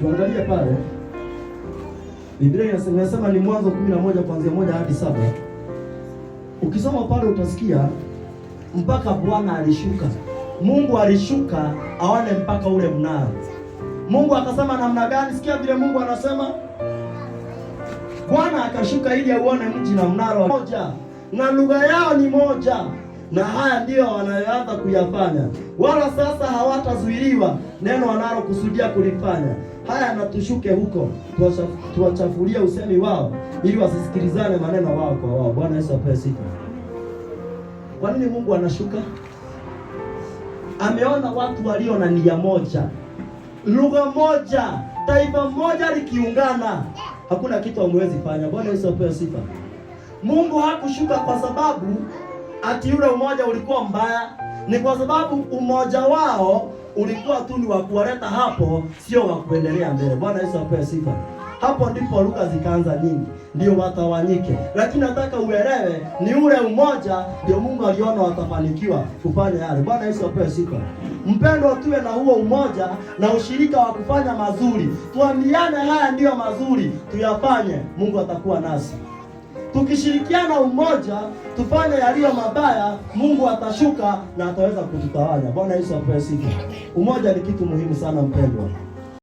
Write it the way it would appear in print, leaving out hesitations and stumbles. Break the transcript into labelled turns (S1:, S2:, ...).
S1: Tuangalie pale. Biblia inasema ni Mwanzo 11 kuanzia 1 hadi 7. Ukisoma pale utasikia mpaka Bwana alishuka. Mungu alishuka aone mpaka ule mnara. Mungu akasema namna gani? Sikia vile Mungu anasema. Bwana akashuka ili auone mji na mnara moja, na lugha yao ni moja, na haya ndiyo wanayoanza kuyafanya, wala sasa hawatazuiliwa neno wanalokusudia kulifanya. Haya, na tushuke huko tuwachafulie usemi wao, ili wasisikilizane maneno wao kwa wao. Bwana Yesu apewe sifa. Kwa nini Mungu anashuka? Ameona watu walio na nia moja, lugha moja, taifa moja likiungana, hakuna kitu hamwezi fanya. Bwana Yesu apewe sifa. Mungu hakushuka kwa sababu ati yule umoja ulikuwa mbaya. Ni kwa sababu umoja wao ulikuwa tu ni wa kuwaleta hapo, sio wa kuendelea mbele. Bwana Yesu apewe sifa. Hapo ndipo lugha zikaanza nyingi, ndio watawanyike. Lakini nataka uelewe, ni ule umoja ndio Mungu aliona watafanikiwa kufanya yale. Bwana Yesu apewe sifa. Mpendo, tuwe na huo umoja na ushirika wa kufanya mazuri. Tuambiane haya ndiyo mazuri, tuyafanye. Mungu atakuwa nasi. Tukishirikiana umoja, tufanye yaliyo mabaya, Mungu atashuka na ataweza kututawanya. Bwana Yesu apewe sifa. Umoja ni kitu muhimu sana mpendwa.